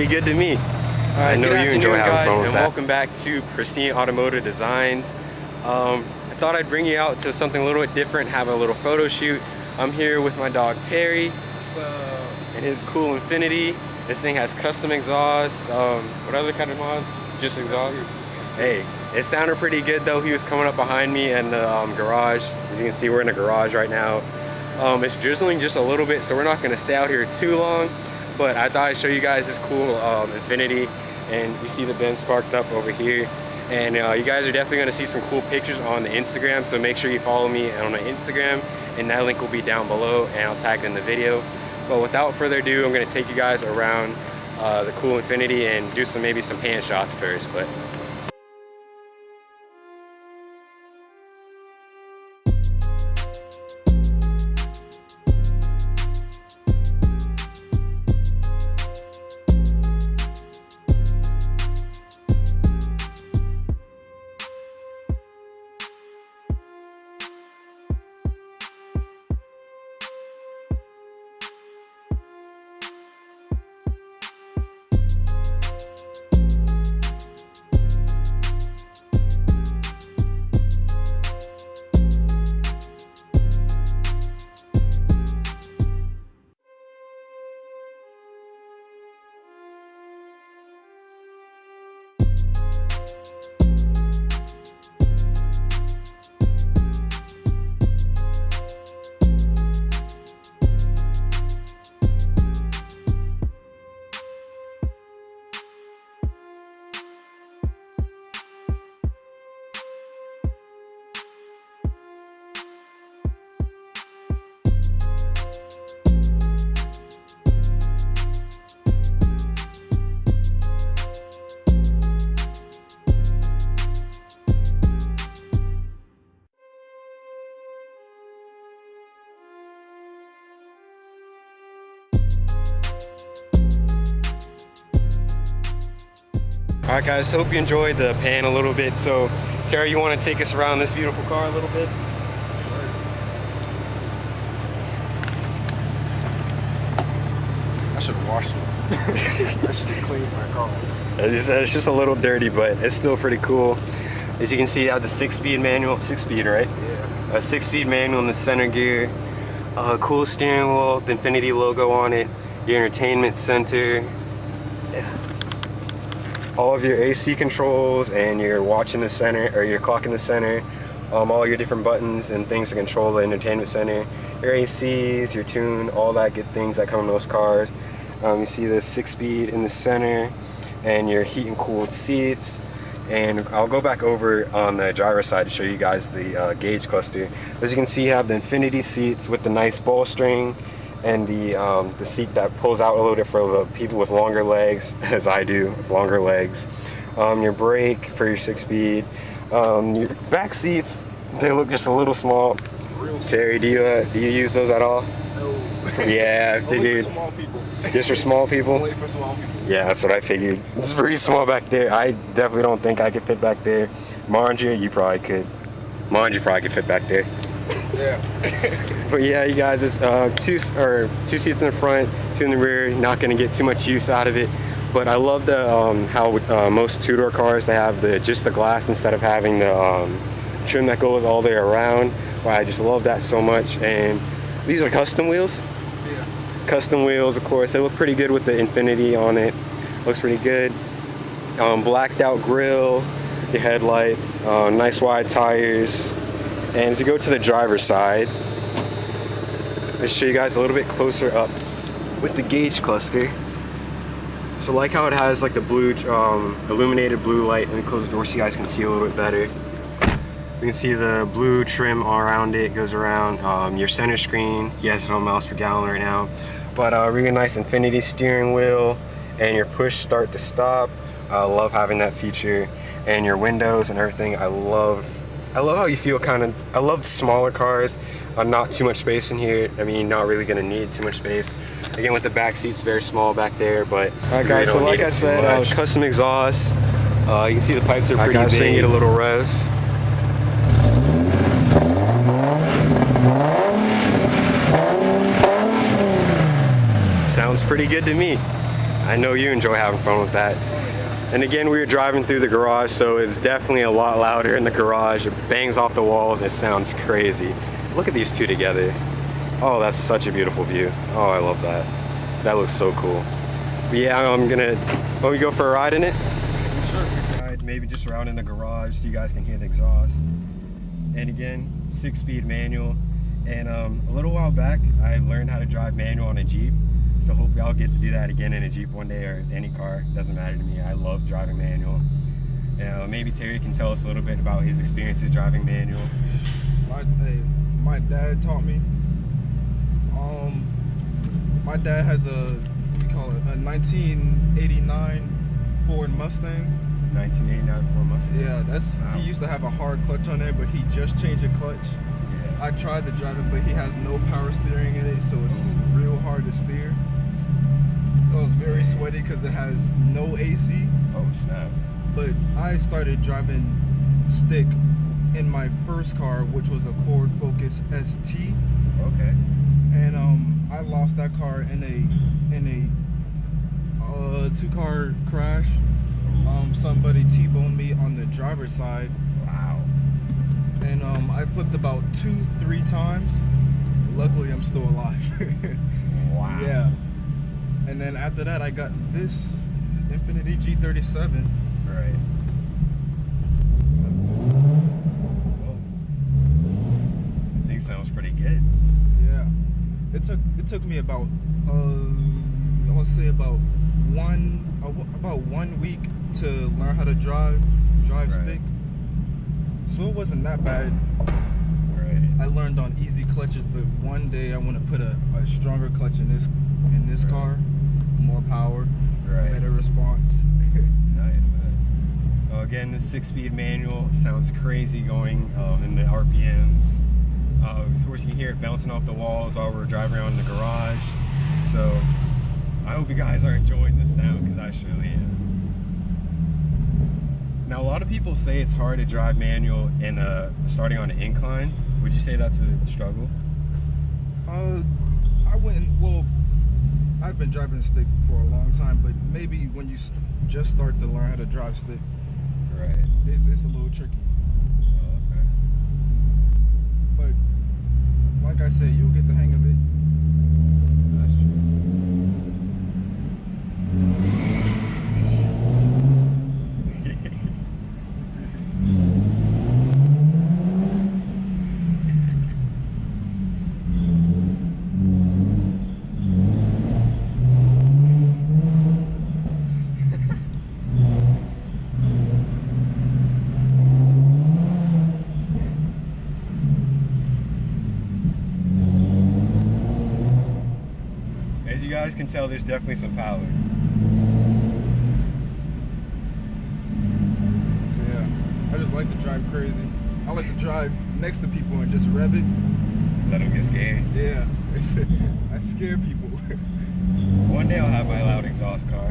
pretty good to me. I know you enjoy having guys, fun with and that. welcome back to Pristine Automotive Designs. I thought I'd bring you out to something a little bit different, have a little photo shoot. I'm here with my dog Terry, and his cool Infinity. This thing has custom exhaust. What other kind of mods? Just exhaust? Hey, it sounded pretty good though. He was coming up behind me in the garage. As you can see, we're in a garage right now. It's drizzling just a little bit, so we're not gonna stay out here too long, but I thought I'd show you guys this cool Infinity. And you see the Benz parked up over here. And you guys are definitely gonna see some cool pictures on the Instagram, so make sure you follow me on the Instagram, and that link will be down below, and I'll tag it in the video. But without further ado, I'm gonna take you guys around the cool Infinity and do maybe some pan shots first. But all right, guys, hope you enjoyed the pan a little bit. So, Terry, you want to take us around this beautiful car a little bit? I should have washed it. I should have cleaned my car. As you said, it's just a little dirty, but it's still pretty cool. As you can see, I have the 6-speed manual. 6-speed, right? Yeah. A 6-speed manual in the center gear. Cool steering wheel, the Infinity logo on it. Your entertainment center. All of your AC controls and your watch in the center, or your clock in the center. All your different buttons and things to control the entertainment center. Your ACs, your tune, all that good things that come in those cars. You see the 6-speed in the center and your heat and cooled seats. And I'll go back over on the driver's side to show you guys the gauge cluster. As you can see, you have the Infinity seats with the nice bowstring and the seat that pulls out a little bit for the people with longer legs, as I do with longer legs. Your brake for your 6-speed. Your back seats, they look just a little small. Terry, do you use those at all? No. Yeah, I figured. Only for small people. Just for small people? Only for small people. Yeah, that's what I figured. It's pretty small back there. I definitely don't think I could fit back there. Marjorie, you probably could. Marjorie probably could fit back there. Yeah. But yeah, you guys, it's two seats in the front, 2 in the rear. Not gonna get too much use out of it. But I love the how most two-door cars, they have just the glass instead of having the trim that goes all the way around. Well, I just love that so much. And these are custom wheels. Yeah. Custom wheels, of course. They look pretty good with the Infinity on it. Looks pretty good. Blacked out grille, the headlights, nice wide tires. And as you go to the driver's side, I'll show you guys a little bit closer up with the gauge cluster. So like how it has like the blue, illuminated blue light. Let me close the door so you guys can see a little bit better. You can see the blue trim all around it, goes around your center screen. Yes, no miles per gallon right now. But really nice Infinity steering wheel and your push start to stop. I love having that feature. And your windows and everything, I love how you feel I love smaller cars. Not too much space in here. I mean, not really gonna need too much space. Again, with the back seats, very small back there, but Alright guys, so like I said, custom exhaust. You can see the pipes are pretty big. So you get a little rev. Sounds pretty good to me. I know you enjoy having fun with that. And again, we were driving through the garage, so it's definitely a lot louder in the garage. It bangs off the walls. It sounds crazy. Look at these two together. Oh, that's such a beautiful view. Oh, I love that. That looks so cool. But yeah, I'm gonna, will we go for a ride in it? Sure. Ride, maybe just around in the garage so you guys can hear the exhaust. And again, 6-speed manual. And a little while back, I learned how to drive manual on a Jeep. So hopefully I'll get to do that again in a Jeep one day, or any car. Doesn't matter to me. I love driving manual. Maybe Terry can tell us a little bit about his experiences driving manual. My dad taught me. My dad has a 1989 Ford Mustang. 1989 Ford Mustang. Yeah, that's wow. He used to have a hard clutch on there, but he just changed the clutch. Yeah. I tried to drive it, but he has no power steering in it, so it's real hard to steer. It was very sweaty because it has no AC. Oh snap. But I started driving stick in my first car, which was a Ford Focus ST. Okay. And I lost that car in a 2-car crash. Somebody T-boned me on the driver's side. Wow. And I flipped about 2-3 times. Luckily, I'm still alive. Wow. Yeah. And then after that, I got this Infiniti G37. Right. Whoa. That thing sounds pretty good. Yeah. It took me about I want to say about 1 week to learn how to drive Right. stick. So it wasn't that bad. Right. I learned on easy clutches, but one day I want to put a stronger clutch in this Right. car, more power, Right. better response. Nice. Well, again, this 6-speed manual sounds crazy going in the RPMs. Of course, you can hear it bouncing off the walls while we're driving around in the garage. So I hope you guys are enjoying this sound, because I surely am. Now, a lot of people say it's hard to drive manual in starting on an incline. Would you say that's a struggle? I've been driving stick for a long time, but maybe when you just start to learn how to drive stick, Right. it's a little tricky. Oh, okay. But like I said, you'll get the hang of it. That's true. As you guys can tell, there's definitely some power. Yeah, I just like to drive crazy. I like to drive next to people and just rev it. Let them get scared. Yeah, I scare people. One day I'll have my loud exhaust car.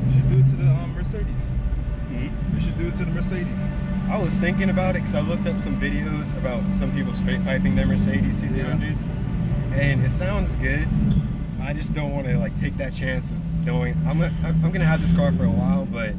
You should do it to the Mercedes. Hmm? You should do it to the Mercedes. I was thinking about it because I looked up some videos about some people straight piping their Mercedes C300s, and it sounds good. I just don't want to like take that chance of knowing I'm gonna have this car for a while, but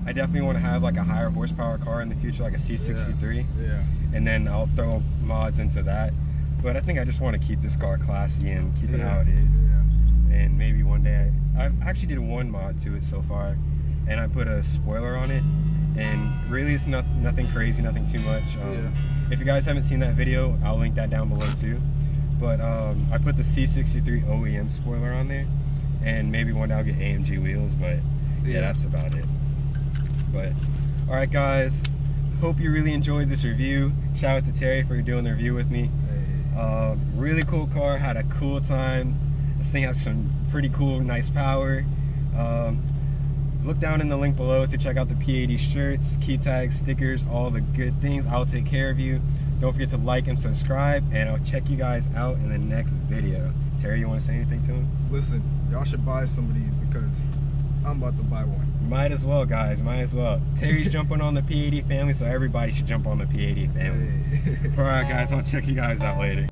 I definitely want to have like a higher horsepower car in the future, like a C63, Yeah. and then I'll throw mods into that. But I think I just want to keep this car classy and keep it how it is. Yeah. And maybe one day I actually did one mod to it so far, and I put a spoiler on it, and really it's nothing crazy, nothing too much. If you guys haven't seen that video, I'll link that down below too. But I put the C63 OEM spoiler on there, and maybe one day I'll get AMG wheels, but yeah, that's about it. But all right guys, hope you really enjoyed this review. Shout out to Terry for doing the review with me. Really cool car, had a cool time. This thing has some pretty cool, nice power. Look down in the link below to check out the P80 shirts, key tags, stickers, all the good things. I'll take care of you. Don't forget to like and subscribe, and I'll check you guys out in the next video. Terry, you want to say anything to him? Listen, y'all should buy some of these because I'm about to buy one. Might as well, guys, might as well. Terry's jumping on the P80 family, so everybody should jump on the P80 family. Hey. All right, guys, I'll check you guys out later.